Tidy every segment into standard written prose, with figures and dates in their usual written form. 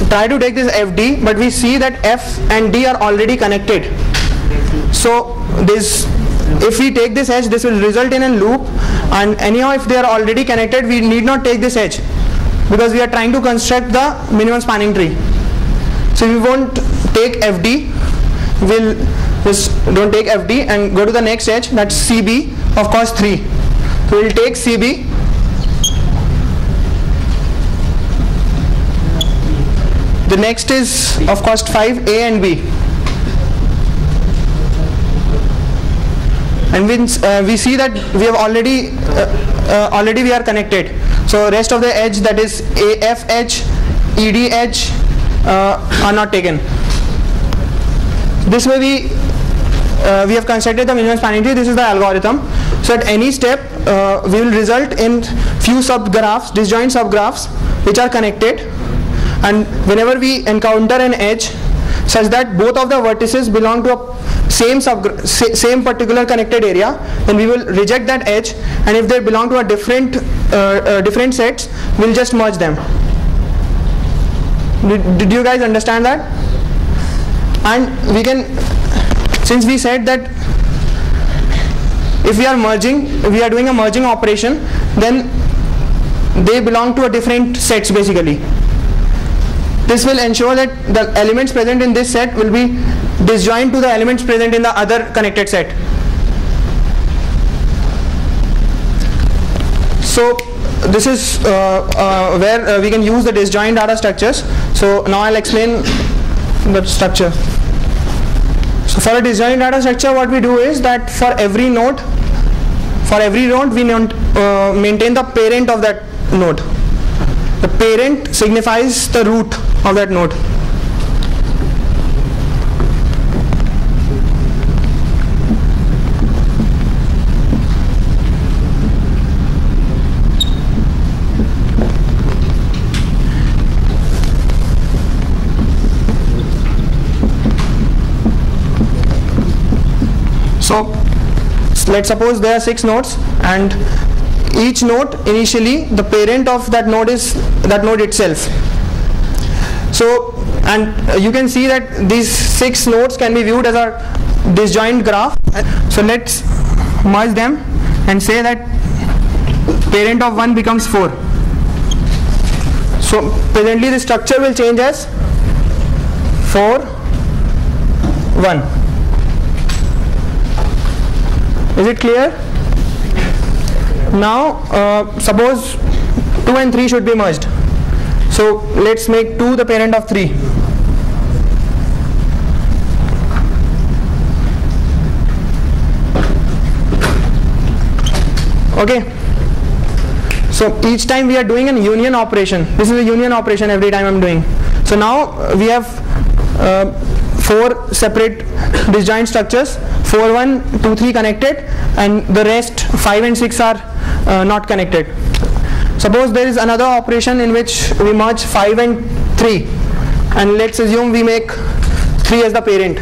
try to take this FD, but we see that F and D are already connected. So this, if we take this edge, this will result in a loop, and anyhow if they are already connected, we need not take this edge because we are trying to construct the minimum spanning tree. So we won't take FD, we'll just don't take FD and go to the next edge, that's CB of cost 3. So we'll take CB. The next is of cost 5, A and B. And we see that we have already we are connected. So rest of the edge, that is AF edge, ED edge, are not taken. This way we have constructed the minimum spanning tree. This is the algorithm. So at any step we will result in few subgraphs, disjoint subgraphs which are connected, and whenever we encounter an edge such that both of the vertices belong to a same particular connected area, then we will reject that edge, and if they belong to a different sets, we'll just merge them. Did you guys understand that? And we can, since we said that if we are merging, we are doing a merging operation, then they belong to a different sets basically. This will ensure that the elements present in this set will be disjoint to the elements present in the other connected set. So this is where we can use the disjoint data structures. So now I'll explain the structure. So for a disjoint data structure, what we do is that for every node we maintain the parent of that node. The parent signifies the root of that node. So let's suppose there are 6 nodes, and each node initially the parent of that node is that node itself. So, and you can see that these 6 nodes can be viewed as a disjoint graph. So let's merge them and say that parent of 1 becomes 4. So presently the structure will change as 4, 1. Is it clear? Now suppose 2 and 3 should be merged. So let's make 2 the parent of 3. Okay. So each time we are doing a union operation. This is a union operation every time I'm doing. So now we have 4 separate disjoint structures, 4, 1, 2, 3 connected, and the rest 5 and 6 are not connected. Suppose there is another operation in which we merge 5 and 3, and let's assume we make 3 as the parent.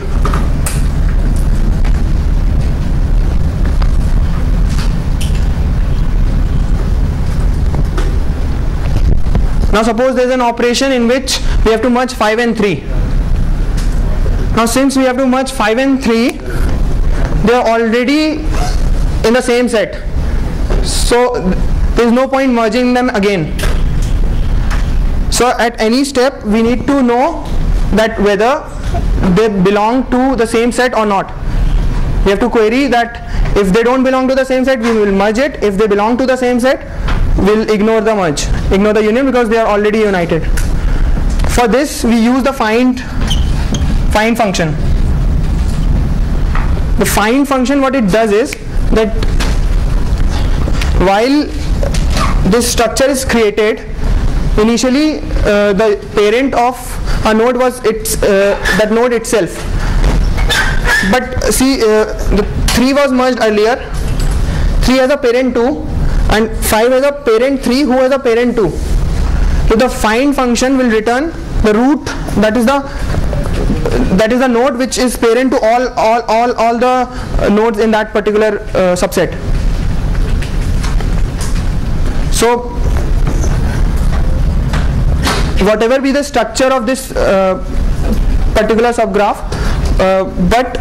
Now suppose there is an operation in which we have to merge 5 and 3. Now since we have to merge 5 and 3, they are already in the same set. So there is no point merging them again. So at any step we need to know that whether they belong to the same set or not. We have to query that if they don't belong to the same set, we will merge it. If they belong to the same set, we'll ignore the merge, ignore the union, because they are already united. For this we use the find function. The find function, what it does is that while this structure is created, initially the parent of a node was that node itself. But see, the 3 was merged earlier, 3 has a parent 2 and 5 has a parent 3 who has a parent 2. So the find function will return the root, that is the node which is parent to all the nodes in that particular subset. So whatever be the structure of this particular subgraph, but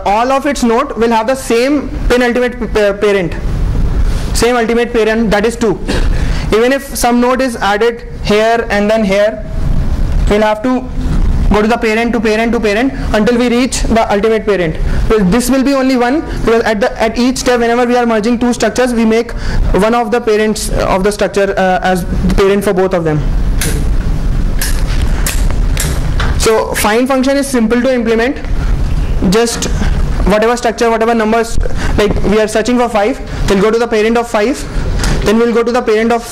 all of its node will have the same penultimate parent, same ultimate parent, that is 2. Even if some node is added here and then here, we'll have to go to the parent to parent to parent until we reach the ultimate parent. So this will be only one, because at each step, whenever we are merging two structures, we make one of the parents of the structure as the parent for both of them. So find function is simple to implement. Just whatever structure, whatever numbers, like we are searching for 5, we'll go to the parent of 5, then we'll go to the parent of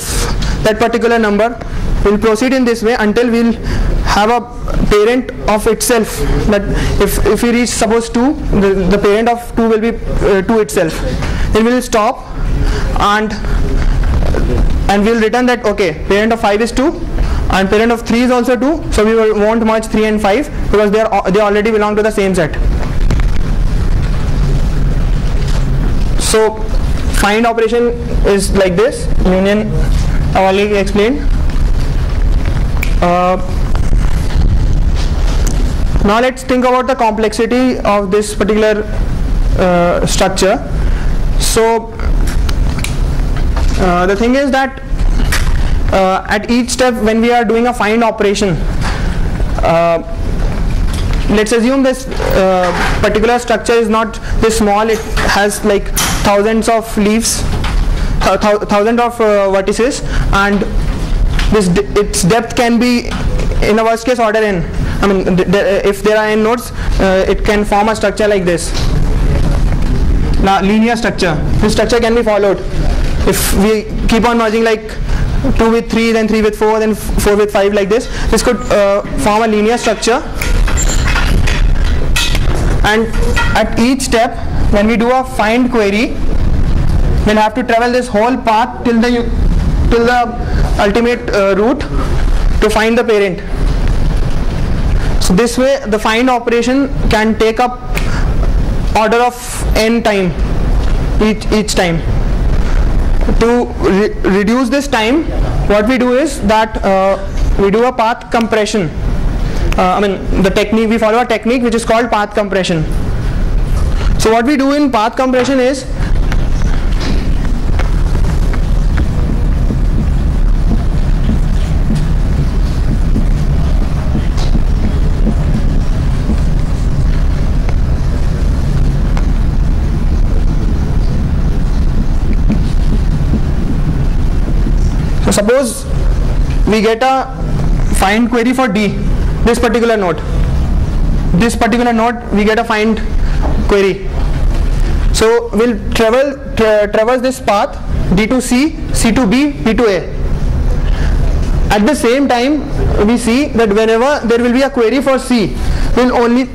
that particular number. We'll proceed in this way until we'll have a parent of itself. That if we reach suppose 2, the parent of 2 will be 2 itself. Then we'll stop and we'll return that okay, parent of 5 is 2 and parent of 3 is also 2. So we won't merge 3 and 5 because they already belong to the same set. So find operation is like this. Union I already explained. Now let's think about the complexity of this particular structure. So the thing is that at each step when we are doing a find operation, let's assume this particular structure is not this small, it has like thousands of leaves, thousands of vertices, and its depth can be in a worst case order n. I mean, if there are n nodes, it can form a structure like this. Now, linear structure. This structure can be followed. If we keep on merging like 2 with 3, then 3 with 4, then 4 with 5 like this, this could form a linear structure. And at each step, when we do a find query, we'll have to travel this whole path till the ultimate root to find the parent. So this way the find operation can take up order of n time each time. To reduce this time, what we do is that we do a path compression. The technique, we follow a technique which is called path compression. So what we do in path compression is suppose we get a find query for D, this particular node. This particular node we get a find query. So we'll traverse this path D to C, C to B, B to A. At the same time, we see that whenever there will be a query for C, we'll only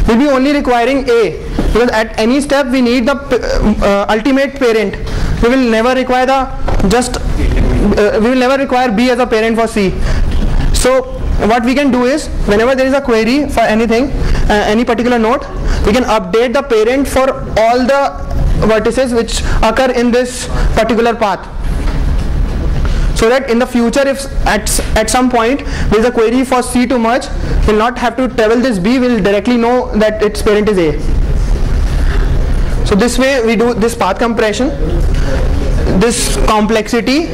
we'll be only requiring A, because at any step we need the ultimate parent. We will never require we will never require B as a parent for C. So what we can do is, whenever there is a query for anything, any particular node, we can update the parent for all the vertices which occur in this particular path. So that in the future, if at some point there is a query for C to merge, we'll not have to travel this B, we'll directly know that its parent is A. So this way we do this path compression. This complexity,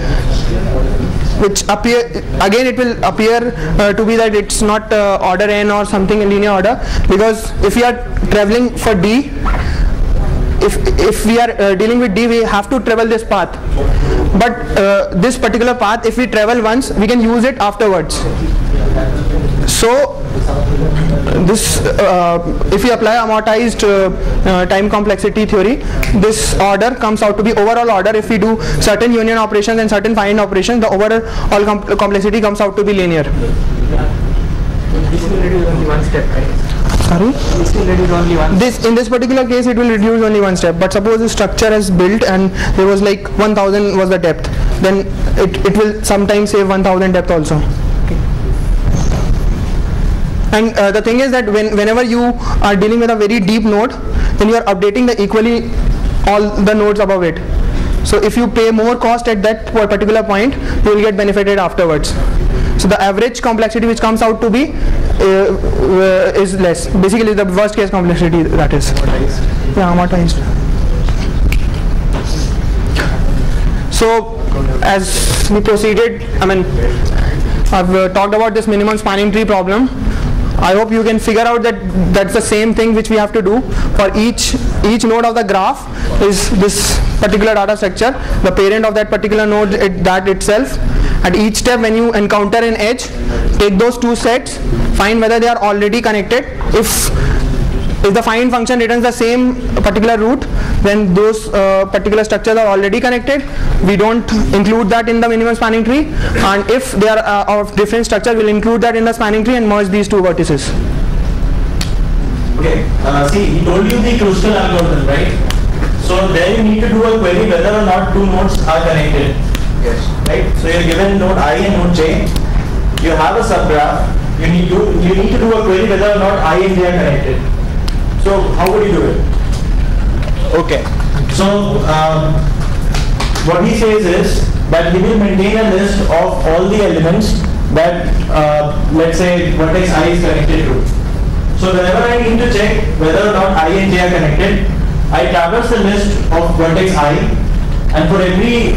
which again it will appear to be that it's not order n or something in linear order, because if we are traveling for D, if we are dealing with D, we have to travel this path. But this particular path, if we travel once, we can use it afterwards. So this if we apply amortized time complexity theory, this order comes out to be overall order. If we do certain union operations and certain find operations, the overall complexity comes out to be linear. This will reduce only one step, right? Sorry? This will reduce only one step. In this particular case, it will reduce only one step. But suppose the structure is built and there was like 1000 was the depth, then it will sometimes save 1000 depth also. And the thing is that whenever you are dealing with a very deep node, then you are updating equally all the nodes above it. So if you pay more cost at that particular point, you will get benefited afterwards. So the average complexity which comes out to be is less. Basically the worst case complexity, that is. Yeah, amortized. So as we proceeded, I've talked about this minimum spanning tree problem. I hope you can figure out that that's the same thing which we have to do for each node of the graph is this particular data structure, the parent of that particular node, that itself. At each step when you encounter an edge, take those two sets, find whether they are already connected. If the find function returns the same particular root, then those particular structures are already connected. We don't include that in the minimum spanning tree, and if they are of different structure, we'll include that in the spanning tree and merge these two vertices. Okay, see, he told you the Kruskal algorithm, right? So there you need to do a query whether or not two nodes are connected. Yes. Right? So you're given node I and node j. You have a subgraph. You need to do a query whether or not I and j are connected. So how would you do it? Okay. So what he says is that he will maintain a list of all the elements that let's say vertex I is connected to. So whenever I need to check whether or not I and j are connected, I traverse the list of vertex I, and for every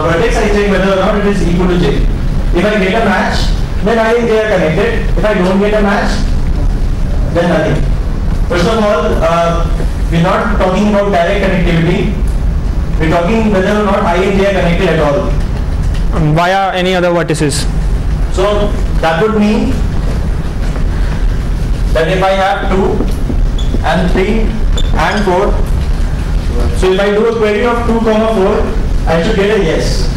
vertex I check whether or not it is equal to j. If I get a match, then I and j are connected. If I don't get a match, then nothing. First of all, we're not talking about direct connectivity. We're talking whether or not I and j are connected at all. Via any other vertices. So that would mean that if I have 2 and 3 and 4, so if I do a query of 2, 4, I should get a yes.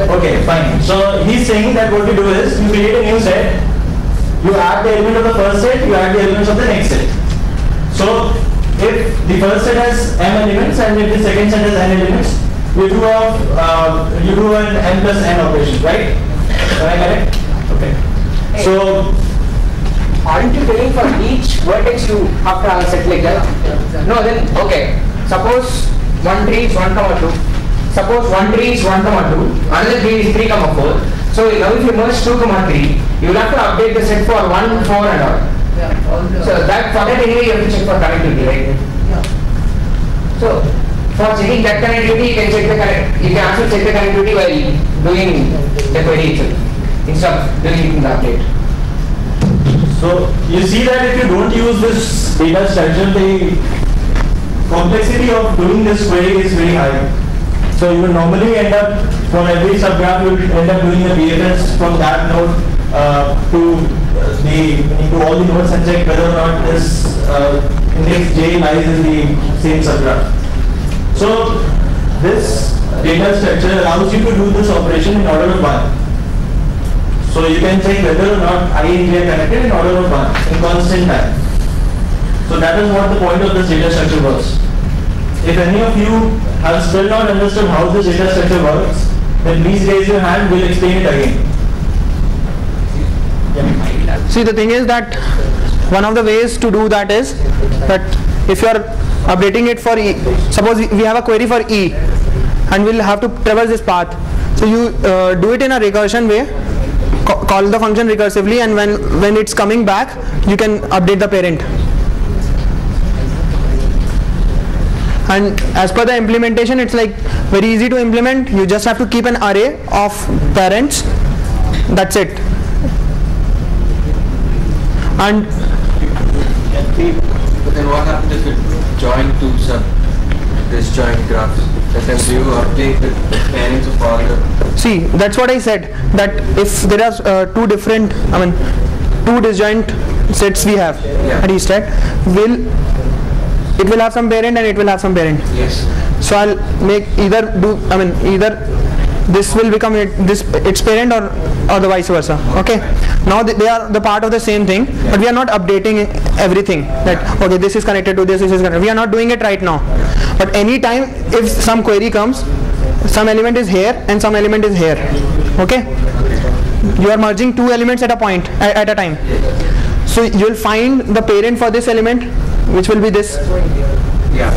Okay, fine. So he's saying that what you do is you create a new set, you add the element of the first set, you add the elements of the next set. So if the first set has m elements and if the second set has n elements, you do an n plus n operation, right? Am I correct? Okay. Hey. So Aren't you telling for each vertex you have to have a set like that? No, then okay. Suppose one tree is 1, 2. Suppose one tree is 1, 2. Another tree is 3, 4. So now if you merge 2, 3, you will have to update the set for 1, 4 and all. So that for that anyway you have to check for connectivity, right? So for checking that connectivity, you can check the you can also check the connectivity while doing the query itself instead of doing it in the update. So you see that if you don't use this data structure, the complexity of doing this query is very high. So you will normally end up, for every subgraph, you will end up doing a BFS from that node to all the nodes and check whether or not this index j lies in the same subgraph. So this data structure allows you to do this operation in order of 1. So you can check whether or not I and j are connected in order of 1 in constant time. So that is what the point of this data structure was. If any of you have still not understood how this data structure works, then please raise your hand, we'll explain it again. Yeah. See, the thing is that one of the ways to do that is that if you are updating it for E, suppose we have a query for E and we'll have to traverse this path. So you do it in a recursion way, call the function recursively, and when it's coming back, you can update the parent. And as per the implementation, it's like very easy to implement. You just have to keep an array of parents. That's it. And but then what happens if it join two disjoint graphs? That you update the parents of all the. See, that's what I said. That if there are two disjoint sets we have at each set, it will have some parent and it will have some parent. Yes. So I'll make either this will become its parent or the vice versa. Okay. Now they are the part of the same thing, but we are not updating everything. That okay, this is connected to this is connected. We are not doing it right now. But anytime if some query comes, some element is here and some element is here. Okay. You are merging two elements at a point at a time. So you'll find the parent for this element, which will be this. Yeah.